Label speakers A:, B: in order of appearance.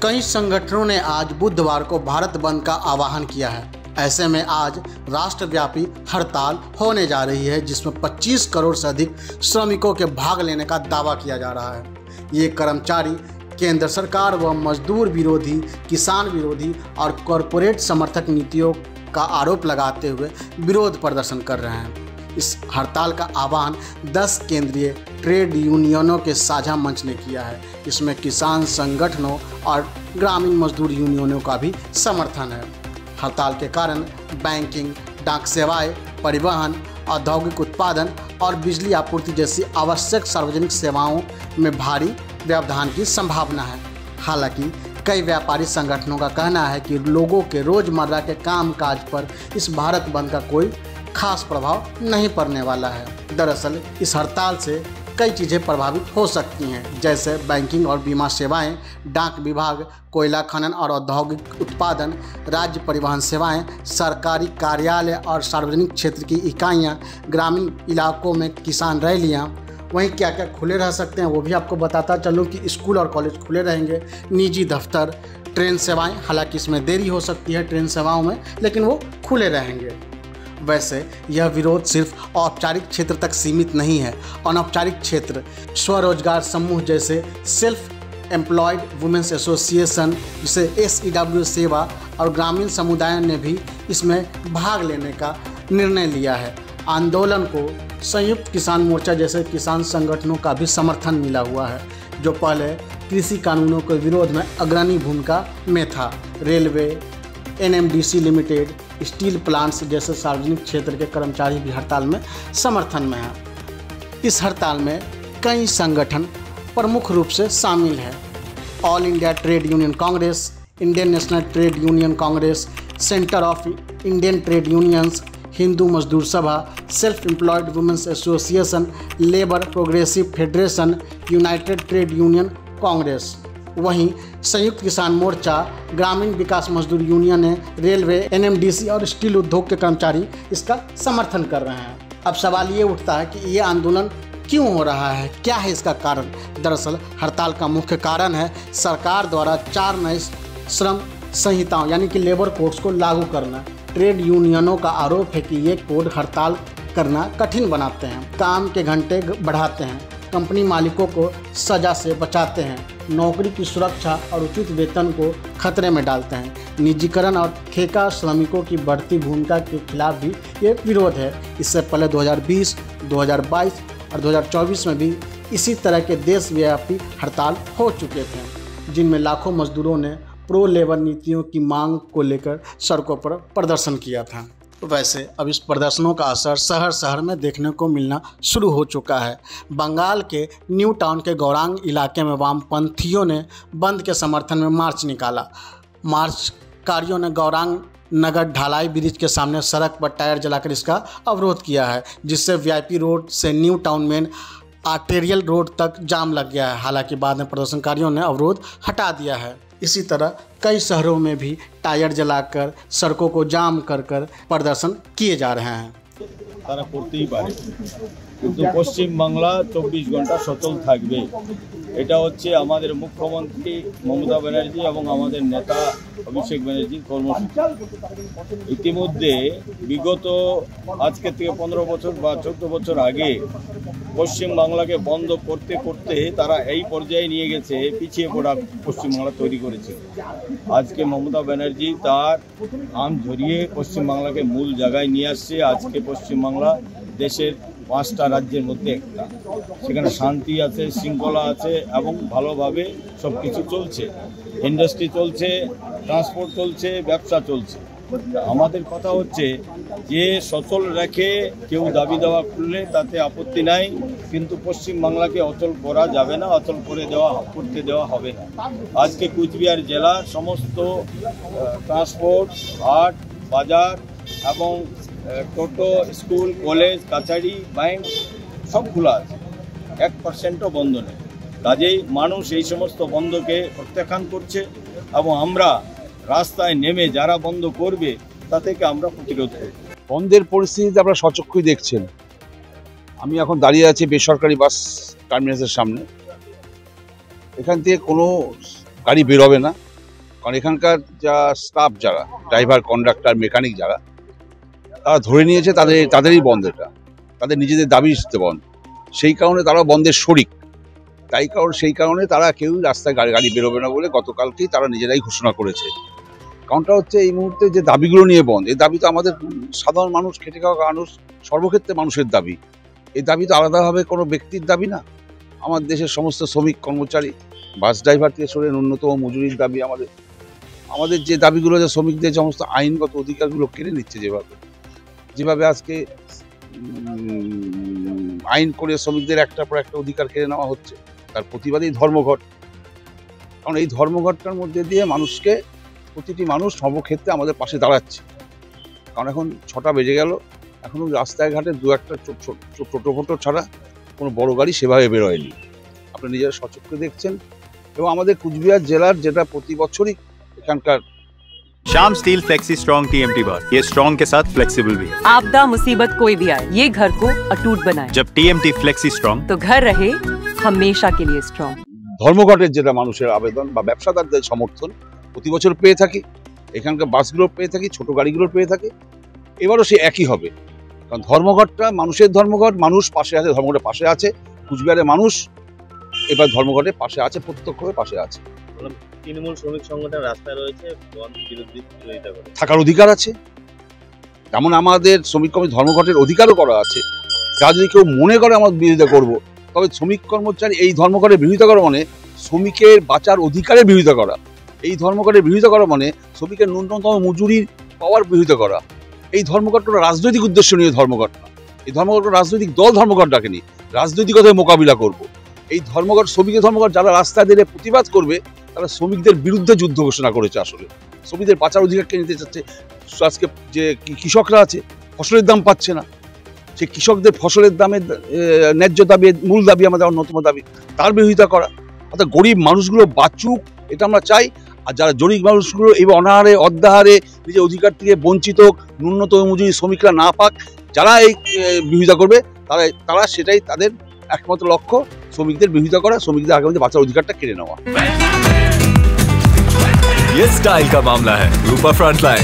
A: कई संगठनों ने आज बुधवार को भारत बंद का आह्वान किया है। ऐसे में आज राष्ट्रव्यापी हड़ताल होने जा रही है, जिसमें 25 करोड़ से अधिक श्रमिकों के भाग लेने का दावा किया जा रहा है। ये कर्मचारी केंद्र सरकार व मजदूर विरोधी, किसान विरोधी और कॉरपोरेट समर्थक नीतियों का आरोप लगाते हुए विरोध प्रदर्शन कर रहे हैं। इस हड़ताल का आह्वान 10 केंद्रीय ट्रेड यूनियनों के साझा मंच ने किया है। इसमें किसान संगठनों और ग्रामीण मजदूर यूनियनों का भी समर्थन है। हड़ताल के कारण बैंकिंग, डाक सेवाएं, परिवहन, औद्योगिक उत्पादन और बिजली आपूर्ति जैसी आवश्यक सार्वजनिक सेवाओं में भारी व्यवधान की संभावना है। हालांकि कई व्यापारी संगठनों का कहना है कि लोगों के रोजमर्रा के कामकाज पर इस भारत बंद का कोई खास प्रभाव नहीं पड़ने वाला है। दरअसल इस हड़ताल से कई चीज़ें प्रभावित हो सकती हैं, जैसे बैंकिंग और बीमा सेवाएं, डाक विभाग, कोयला खनन और औद्योगिक उत्पादन, राज्य परिवहन सेवाएं, सरकारी कार्यालय और सार्वजनिक क्षेत्र की इकाइयां, ग्रामीण इलाकों में किसान रैलियां। वहीं क्या क्या खुले रह सकते हैं वो भी आपको बताता चलूँ कि स्कूल और कॉलेज खुले रहेंगे, निजी दफ्तर, ट्रेन सेवाएँ, हालांकि इसमें देरी हो सकती है ट्रेन सेवाओं में, लेकिन वो खुले रहेंगे। वैसे यह विरोध सिर्फ औपचारिक क्षेत्र तक सीमित नहीं है। अनौपचारिक क्षेत्र, स्वरोजगार समूह जैसे सेल्फ एम्प्लॉयड वुमेन्स एसोसिएशन, जिसे SEW सेवा और ग्रामीण समुदायों ने भी इसमें भाग लेने का निर्णय लिया है। आंदोलन को संयुक्त किसान मोर्चा जैसे किसान संगठनों का भी समर्थन मिला हुआ है, जो पहले कृषि कानूनों के विरोध में अग्रणी भूमिका में था। Railway, NMDC limited, steel plants जैसे सार्वजनिक क्षेत्र के कर्मचारी भी हड़ताल में समर्थन में हैं। इस हड़ताल में कई संगठन प्रमुख रूप से शामिल हैं। All India trade union congress, Indian national trade union congress, centre of Indian trade unions, Hindu Mazdoor Sabha, self employed women's association, labour progressive federation, united trade union congress. वहीं संयुक्त किसान मोर्चा, ग्रामीण विकास मजदूर यूनियन है, रेलवे, NMDC और स्टील उद्योग के कर्मचारी इसका समर्थन कर रहे हैं। अब सवाल ये उठता है कि ये आंदोलन क्यों हो रहा है, क्या है इसका कारण। दरअसल हड़ताल का मुख्य कारण है सरकार द्वारा 4 नए श्रम संहिताओं यानी कि लेबर कोड्स को लागू करना। ट्रेड यूनियनों का आरोप है कि ये कोड हड़ताल करना कठिन बनाते हैं, काम के घंटे बढ़ाते हैं, कंपनी मालिकों को सजा से बचाते हैं, नौकरी की सुरक्षा और उचित वेतन को खतरे में डालते हैं। निजीकरण और ठेका श्रमिकों की बढ़ती भूमिका के खिलाफ भी ये विरोध है। इससे पहले 2020, 2022 और 2024 में भी इसी तरह के देशव्यापी हड़ताल हो चुके थे, जिनमें लाखों मजदूरों ने प्रो लेबर नीतियों की मांग को लेकर सड़कों पर प्रदर्शन किया था। वैसे अब इस प्रदर्शनों का असर शहर शहर में देखने को मिलना शुरू हो चुका है। बंगाल के न्यू टाउन के गौरांग इलाके में वामपंथियों ने बंद के समर्थन में मार्च निकाला। मार्चकारियों ने गौरांग नगर ढालाई ब्रिज के सामने सड़क पर टायर जलाकर इसका अवरोध किया है, जिससे VIP रोड से new town main arterial road तक जाम लग गया है। हालांकि बाद में प्रदर्शनकारियों ने अवरोध हटा दिया है। इसी तरह कई शहरों में भी टायर जलाकर सड़कों को जाम कर प्रदर्शन किए जा रहे हैं।
B: তারা করতেই পারে, কিন্তু পশ্চিমবাংলা 24 ঘন্টা সচল থাকবে, এটা হচ্ছে আমাদের মুখ্যমন্ত্রী মমতা ব্যানার্জি এবং আমাদের নেতা অভিষেক ব্যানার্জির কর্মসূচি। ইতিমধ্যে বিগত আজকে থেকে 15 বছর বা 14 বছর আগে পশ্চিমবাংলাকে বন্ধ করতে করতে তারা এই পর্যায়ে নিয়ে গেছে, পিছিয়ে পড়া পশ্চিমবাংলা তৈরি করেছে। আজকে মমতা ব্যানার্জি তার আম ঝরিয়ে পশ্চিমবাংলাকে মূল জায়গায় নিয়ে আসছে। আজকে পশ্চিমবাংলা দেশের 5টা রাজ্যের মধ্যে একটা, সেখানে শান্তি আছে, শৃঙ্খলা আছে এবং ভালোভাবে সব কিছু চলছে। ইন্ডাস্ট্রি চলছে, ট্রান্সপোর্ট চলছে, ব্যবসা চলছে। আমাদের কথা হচ্ছে যে সচল রেখে কেউ দাবি দেওয়া করলে তাতে আপত্তি নাই, কিন্তু পশ্চিমবাংলাকে অচল করা যাবে না, অচল করতে দেওয়া হবে না। আজকে কুচবিহার জেলার সমস্ত ট্রান্সপোর্ট, হাট, বাজার এবং টোটো, স্কুল, কলেজ, কাছারি, ব্যাংক সব খোলা আছে, 1%ও বন্ধ নেই। কাজেই মানুষ এই সমস্ত বন্ধকে প্রত্যাখ্যান করছে এবং আমরা রাস্তায় নেমে যারা বন্ধ করবে তা থেকে আমরা প্রতিরোধ করব।
C: বন্ধের পরিস্থিতিতে আপনারা সচক্ষুই দেখছেন। আমি এখন দাঁড়িয়ে আছি বেসরকারি বাস টার্মিনাসের সামনে। এখান থেকে কোনো গাড়ি বেরোবে না, কারণ এখানকার যা স্টাফ, যারা ড্রাইভার, কন্ডাক্টর, মেকানিক যারা, তারা ধরে নিয়েছে তাদেরই বন্ধ, এটা তাদের নিজেদের দাবিতে বন্ধ। সেই কারণে তারা বন্ধের শরিক। সেই কারণে তারা কেউ রাস্তায় গাড়ি বেরোবে না বলে গতকালকেই তারা নিজেরাই ঘোষণা করেছে। কারণটা হচ্ছে এই মুহূর্তে যে দাবিগুলো নিয়ে বন্ধ, এই দাবি তো আমাদের সাধারণ মানুষ, খেটে খাওয়া মানুষ, সর্বক্ষেত্রে মানুষের দাবি। এই দাবি তো আলাদাভাবে কোনো ব্যক্তির দাবি না। আমাদের দেশের সমস্ত শ্রমিক, কর্মচারী, বাস ড্রাইভার থেকে সরে ন্যূনতম মজুরির দাবি, আমাদের যে দাবিগুলো, যে শ্রমিকদের সমস্ত আইনগত অধিকারগুলো কেড়ে নিচ্ছে, যেভাবে আজকে আইন করে শ্রমিকদের একটার পর একটা অধিকার কেড়ে নেওয়া হচ্ছে, তার প্রতিবাদেই ধর্মঘট। কারণ এই ধর্মঘটটার মধ্যে দিয়ে প্রতিটি মানুষ সর্বক্ষেত্রে আমাদের পাশে দাঁড়াচ্ছে। কারণ এখন 6টা বেজে গেল, এখনো রাস্তায় ঘাটে দু একটা ছোটো ছাড়া কোনো বড় গাড়ি সেভাবে বেরোয়নি। আপনি নিজেরা সচক্ষে দেখছেন। এবং আমাদের কুচবিহার জেলার, যেটা প্রতি বছরই এখানকার
D: Shyam steel flexi strong TMT बार, ये स्ट्रॉन्ग के साथ फ्लेक्सिबल भी है।
E: आपदा मुसीबत कोई भी आए, ये घर को अटूट बनाए।
D: जब TMT फ्लेक्सी स्ट्रॉन्ग
E: तो घर रहे हमेशा के लिए स्ट्रॉन्ग।
C: ধর্মঘটের যেটা মানুষের আবেদন বা ব্যবসাদারদের সমর্থন প্রতি বছর পেয়ে থাকি, এখানকার বাসগুলো পেয়ে থাকি, ছোট গাড়িগুলো পেয়ে থাকি, এবারও সে একই হবে। কারণ ধর্মঘটটা মানুষের ধর্মঘট, মানুষ পাশে আছে, ধর্মঘটের পাশে আছে। কুচবিহারের মানুষ এবার ধর্মঘটের পাশে আছে, প্রত্যক্ষভাবে পাশে আছে।
F: তৃণমূল শ্রমিক সংগঠন রাস্তায় রয়েছে, বিরোধিতা করে
C: থাকার অধিকার আছে। যেমন আমাদের শ্রমিক কর্মী ধর্মঘটের অধিকারও করা আছে। তা যদি কেউ মনে করে আমার বিরোধিতা করব, তবে শ্রমিক কর্মচারী এই ধর্মঘটের বিরোধিতা করা মানে শ্রমিকের বাঁচার অধিকারের বিরোধিতা করা। এই ধর্মঘটের বিরোধিতা করা মানে শ্রমিকের ন্যূনতম মজুরির পাওয়ার বিরোধিতা করা। এই ধর্মঘটটা রাজনৈতিক উদ্দেশ্য নিয়ে ধর্মঘট না। এই ধর্মঘট রাজনৈতিক দল ধর্মঘট ডাকেনি, রাজনৈতিকতায় মোকাবিলা করব। এই ধর্মঘট, শ্রমিকের ধর্মঘট, যারা রাস্তায় দিলে প্রতিবাদ করবে, তারা শ্রমিকদের বিরুদ্ধে যুদ্ধ ঘোষণা করেছে। আসলে শ্রমিকদের বাঁচার অধিকারকে নিতে চাচ্ছে। আজকে যে কৃষকরা আছে, ফসলের দাম পাচ্ছে না, সেই কৃষকদের ফসলের দামের ন্যায্য দাবি, মূল দাবি, আমাদের অন্যতম দাবি, তার বিরোধিতা করা। অর্থাৎ গরিব মানুষগুলো বাঁচুক, এটা আমরা চাই। আর যারা জরিব মানুষগুলো এই অনাহারে, অর্ধাহারে নিজের অধিকার থেকে বঞ্চিত, ন্যূনতম মজুরি শ্রমিকরা না পাক, যারা এই বিরোধিতা করবে, তারা সেটাই তাদের একমাত্র লক্ষ্য, শ্রমিকদের বিরোধিতা করা, শ্রমিকদের আগামীতে বাঁচার অধিকারটা কেড়ে নেওয়া।
D: ये स्टाइल का मामला है, रूपा फ्रंटलाइन।